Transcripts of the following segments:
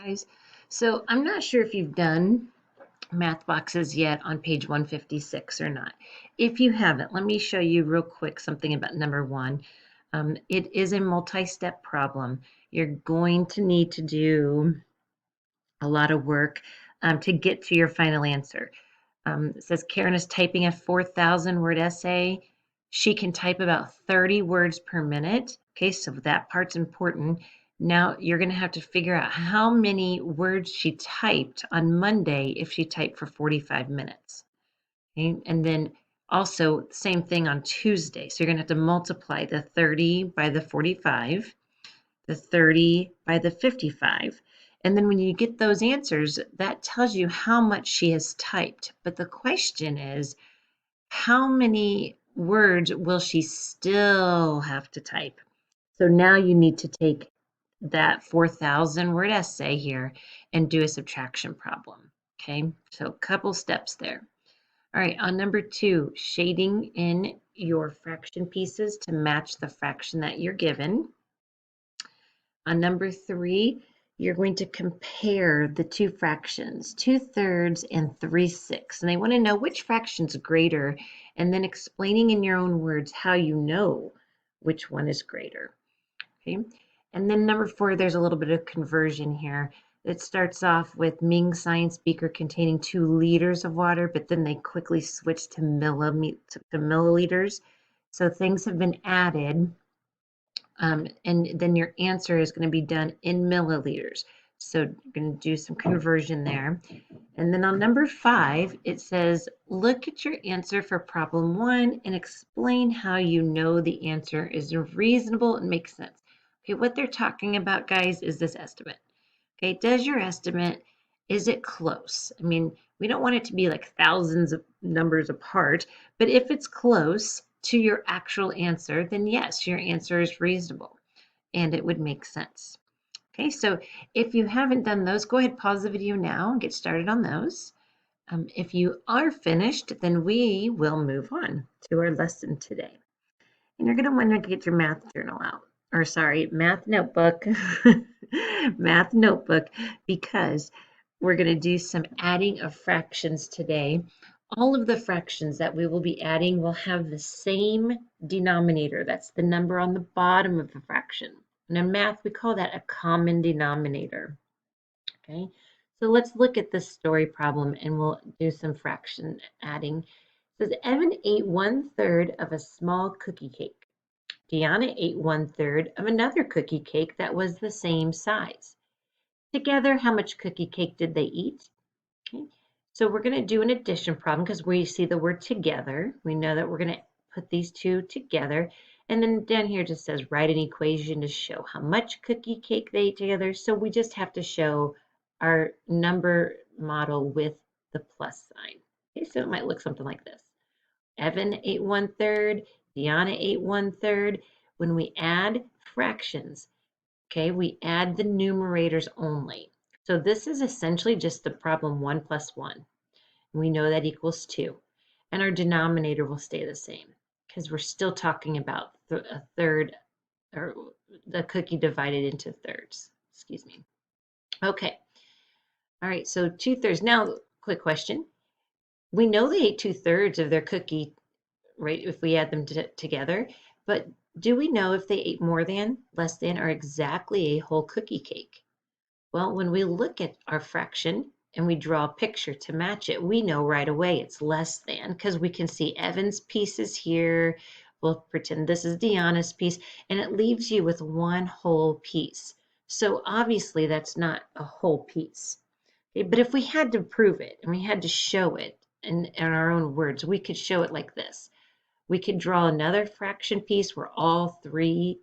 Guys. So I'm not sure if you've done math boxes yet on page 156 or not. If you haven't, let me show you real quick something about number one. It is a multi-step problem. You're going to need to do a lot of work to get to your final answer. It says Karen is typing a 4,000 word essay. She can type about 30 words per minute. Okay, so that part's important. Now you're going to have to figure out how many words she typed on Monday if she typed for 45 minutes. Okay, and then also same thing on Tuesday. So you're going to have to multiply the 30 by the 45, the 30 by the 55. And then when you get those answers, that tells you how much she has typed. But the question is, how many words will she still have to type? So now you need to take that 4,000 word essay here and do a subtraction problem. Okay, so a couple steps there. All right, on number two, shading in your fraction pieces to match the fraction that you're given. On number three, you're going to compare the two fractions, 2/3 and 3/6. And they want to know which fraction's greater, and then explaining in your own words how you know which one is greater. Okay. And then number four, there's a little bit of conversion here. It starts off with Ming science beaker containing 2 liters of water, but then they quickly switch to milliliters. So things have been added, and then your answer is going to be done in milliliters. So you're going to do some conversion there. And then on number 5, it says, look at your answer for problem 1 and explain how you know the answer is reasonable and makes sense. Okay, what they're talking about, guys, is this estimate. Okay, does your estimate, is it close? I mean, we don't want it to be like thousands of numbers apart, but if it's close to your actual answer, then yes, your answer is reasonable and it would make sense. Okay, so if you haven't done those, go ahead, pause the video now and get started on those. If you are finished, then we will move on to our lesson today. And you're going to want to get your math journal out, or sorry, math notebook, math notebook, because we're going to do some adding of fractions today. All of the fractions that we will be adding will have the same denominator. That's the number on the bottom of the fraction. And in math, we call that a common denominator. Okay, so let's look at this story problem and we'll do some fraction adding. It says Evan ate 1/3 of a small cookie cake. Deanna ate 1/3 of another cookie cake that was the same size. Together, how much cookie cake did they eat? Okay. So we're going to do an addition problem because we see the word together. We know that we're going to put these two together. And then down here it just says write an equation to show how much cookie cake they ate together. So we just have to show our number model with the plus sign. Okay, so it might look something like this. Evan ate 1/3, Deanna ate 1/3. When we add fractions, okay, we add the numerators only. So this is essentially just the problem 1 plus 1. We know that equals 2. And our denominator will stay the same because we're still talking about a third, or the cookie divided into thirds. Excuse me. Okay. All right, so 2/3. Now, quick question. We know they ate 2/3 of their cookie, right, if we add them together, but do we know if they ate more than, less than, or exactly a whole cookie cake? Well, when we look at our fraction and we draw a picture to match it, we know right away it's less than because we can see Evan's pieces here. We'll pretend this is Deanna's piece, and it leaves you with one whole piece. So obviously that's not a whole piece. Okay, but if we had to prove it and we had to show it in our own words, we could show it like this. We could draw another fraction piece where all 3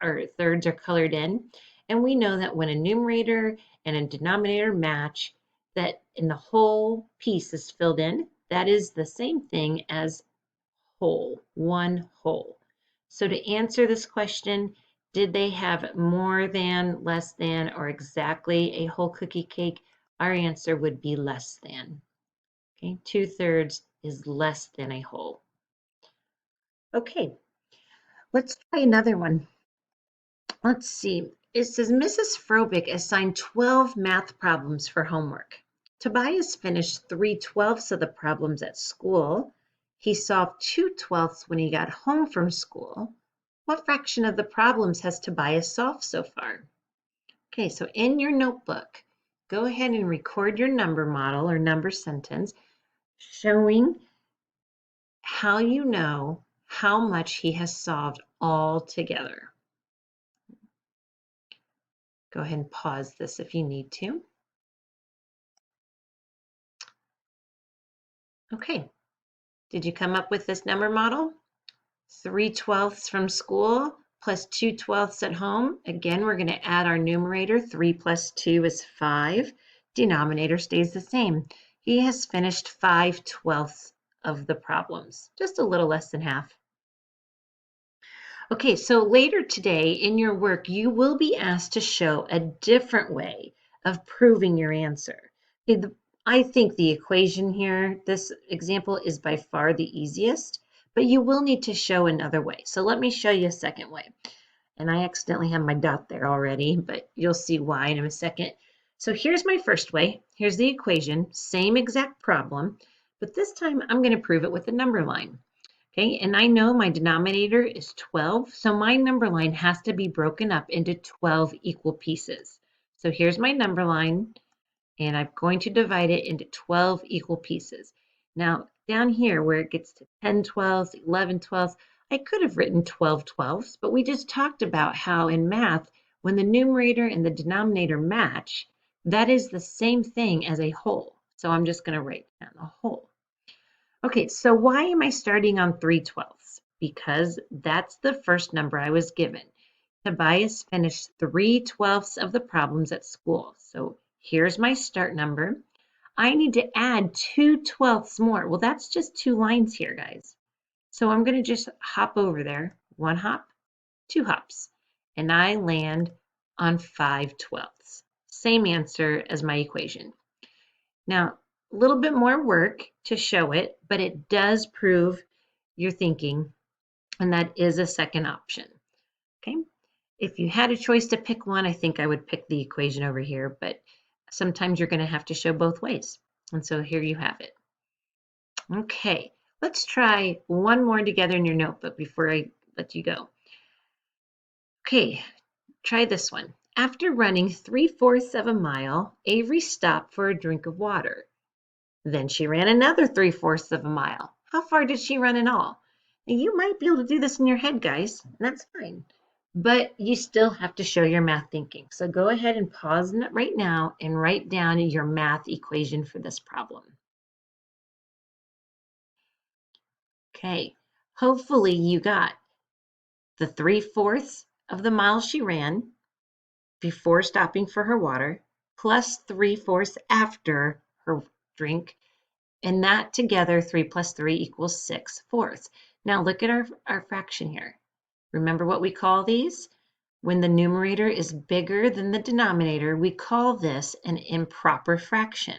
or thirds are colored in. And we know that when a numerator and a denominator match, that in the whole piece is filled in, that is the same thing as whole, one whole. So to answer this question, did they have more than, less than, or exactly a whole cookie cake? Our answer would be less than. Okay, 2/3 is less than a whole. Okay, let's try another one. Let's see. it says Mrs. Frobick assigned 12 math problems for homework. Tobias finished 3/12 of the problems at school. He solved 2/12 when he got home from school. What fraction of the problems has Tobias solved so far? Okay, so in your notebook, go ahead and record your number model or number sentence showing how you know how much he has solved all together. Go ahead and pause this if you need to. Okay, did you come up with this number model? 3/12 from school plus 2/12 at home. Again, we're going to add our numerator. 3 plus 2 is 5. Denominator stays the same. He has finished 5/12 of the problems, just a little less than half. Okay, so later today in your work, you will be asked to show a different way of proving your answer. Okay, I think the equation here, this example is by far the easiest, but you will need to show another way. So let me show you a second way. And I accidentally have my dot there already, but you'll see why in a second. So here's my first way. Here's the equation, same exact problem, but this time I'm going to prove it with a number line. Okay, and I know my denominator is 12, so my number line has to be broken up into 12 equal pieces. So here's my number line, and I'm going to divide it into 12 equal pieces. Now, down here where it gets to 10/12, 11/12, I could have written 12/12, but we just talked about how in math, when the numerator and the denominator match, that is the same thing as a whole. So I'm just going to write down a whole. Okay, so why am I starting on 3/12? Because that's the first number I was given. Tobias finished 3/12 of the problems at school. So here's my start number. I need to add 2/12 more. Well, that's just 2 lines here, guys. So I'm going to just hop over there. 1 hop, 2 hops. And I land on 5/12. Same answer as my equation. Now, a little bit more work to show it, but it does prove your thinking, and that is a second option. Okay, if you had a choice to pick one, I think I would pick the equation over here, but sometimes you're going to have to show both ways. And so here you have it. Okay, let's try one more together in your notebook before I let you go. Okay, try this one. After running 3/4 of a mile, Avery stopped for a drink of water. Then she ran another 3/4 of a mile. How far did she run in all? Now, you might be able to do this in your head, guys, and that's fine. But you still have to show your math thinking. So go ahead and pause right now and write down your math equation for this problem. Okay, hopefully you got the 3/4 of the mile she ran before stopping for her water, plus 3/4 after her drink, and that together, 3 plus 3 equals 6/4. Now look at our fraction here. Remember what we call these? When the numerator is bigger than the denominator, we call this an improper fraction.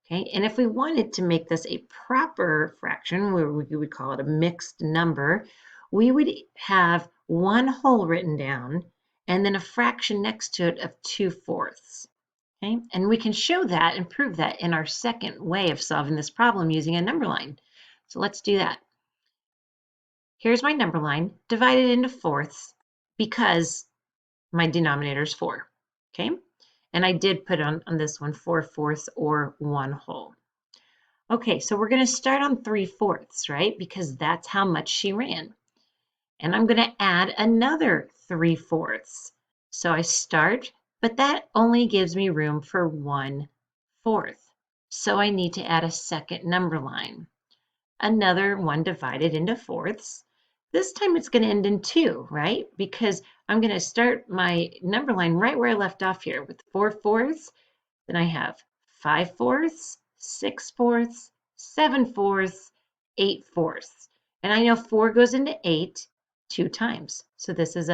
Okay, and if we wanted to make this a proper fraction, we would call it a mixed number, we would have one whole written down and then a fraction next to it of 2/4. Okay, and we can show that and prove that in our second way of solving this problem using a number line. So let's do that. Here's my number line divided into fourths because my denominator is 4. Okay, and I did put on this one 4/4 or 1 whole. Okay, so we're going to start on 3/4, right? Because that's how much she ran. And I'm going to add another 3/4. So I start, but that only gives me room for 1/4. So I need to add a second number line. Another one divided into fourths. This time it's going to end in 2, right? Because I'm going to start my number line right where I left off here with 4/4. Then I have 5/4, 6/4, 7/4, 8/4. And I know 4 goes into 8 2 times. So this is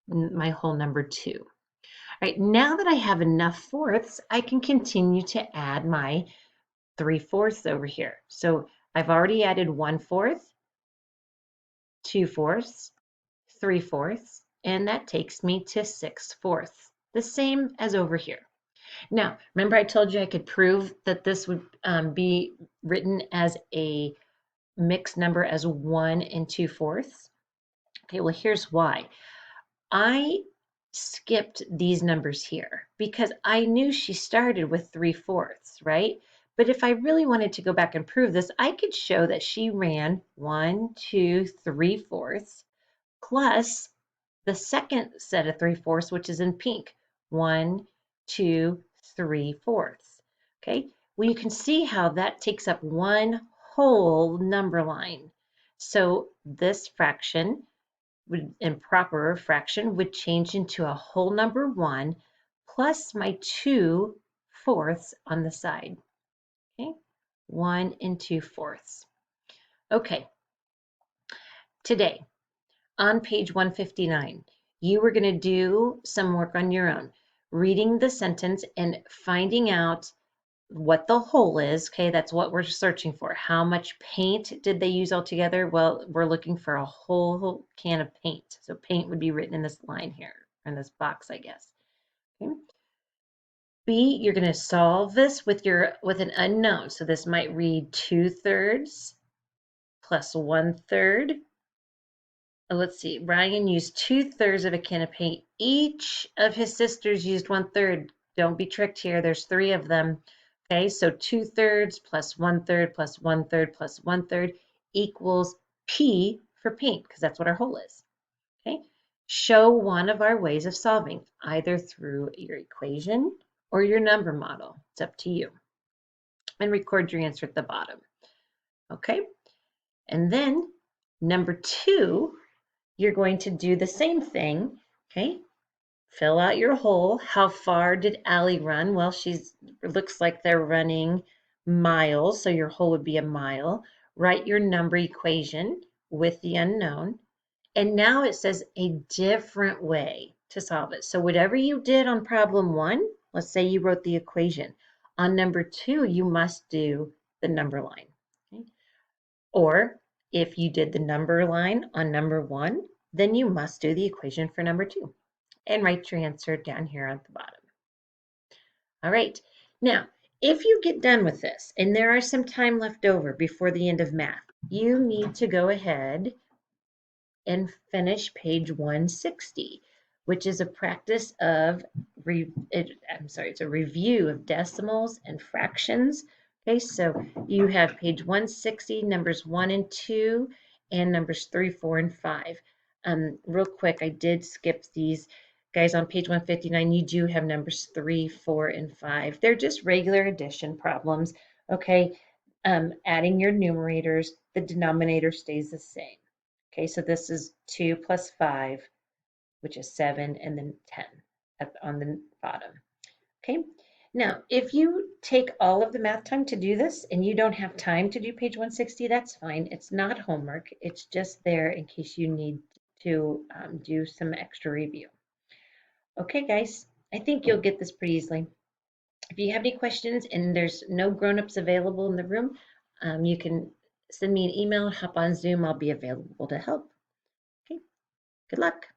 my whole number 2. All right, now that I have enough fourths, I can continue to add my 3/4 over here. So I've already added 1/4, 2/4, 3/4, and that takes me to 6/4, the same as over here. Now, remember I told you I could prove that this would be written as a mixed number as 1 and 2/4? Okay, well, here's why. I skipped these numbers here because I knew she started with 3/4, right? But if I really wanted to go back and prove this, I could show that she ran 1, 2, 3/4 plus the second set of 3/4, which is in pink. 1, 2, 3/4. Okay, well, you can see how that takes up one whole number line. So this fraction improper fraction would change into a whole number 1 plus my 2/4 on the side. Okay, 1 and 2/4. Okay, today on page 159, you were going to do some work on your own, reading the sentence and finding out what the whole is. Okay, that's what we're searching for. How much paint did they use altogether? Well, we're looking for a whole can of paint. So paint would be written in this line here, in this box, I guess. Okay. B, you're going to solve this with an unknown. So this might read 2/3 plus 1/3. Let's see, Ryan used 2/3 of a can of paint. Each of his sisters used 1/3. Don't be tricked here. There's 3 of them. Okay, so 2/3 plus 1/3 plus 1/3 plus 1/3 equals P for paint, because that's what our whole is. Okay, show one of our ways of solving, either through your equation or your number model. It's up to you. And record your answer at the bottom. Okay, and then number 2, you're going to do the same thing, okay? Fill out your whole. How far did Allie run? Well, looks like they're running miles, so your whole would be a mile. Write your number equation with the unknown. And now it says a different way to solve it. So whatever you did on problem 1, let's say you wrote the equation. On number 2, you must do the number line. Okay? Or if you did the number line on number 1, then you must do the equation for number 2 and write your answer down here at the bottom. All right, now, if you get done with this and there are some time left over before the end of math, you need to go ahead and finish page 160, which is a practice of, it's a review of decimals and fractions. Okay, so you have page 160, numbers 1 and 2, and numbers 3, 4, and 5. Real quick, I did skip these. Guys, on page 159, you do have numbers 3, 4, and 5. They're just regular addition problems. Okay, adding your numerators, the denominator stays the same. Okay, so this is 2 plus 5, which is 7, and then 10 on the bottom. Okay, now if you take all of the math time to do this and you don't have time to do page 160, that's fine. It's not homework. It's just there in case you need to do some extra review. Okay, guys, I think you'll get this pretty easily. If you have any questions and there's no grown-ups available in the room, you can send me an email, hop on Zoom. I'll be available to help. Okay, good luck.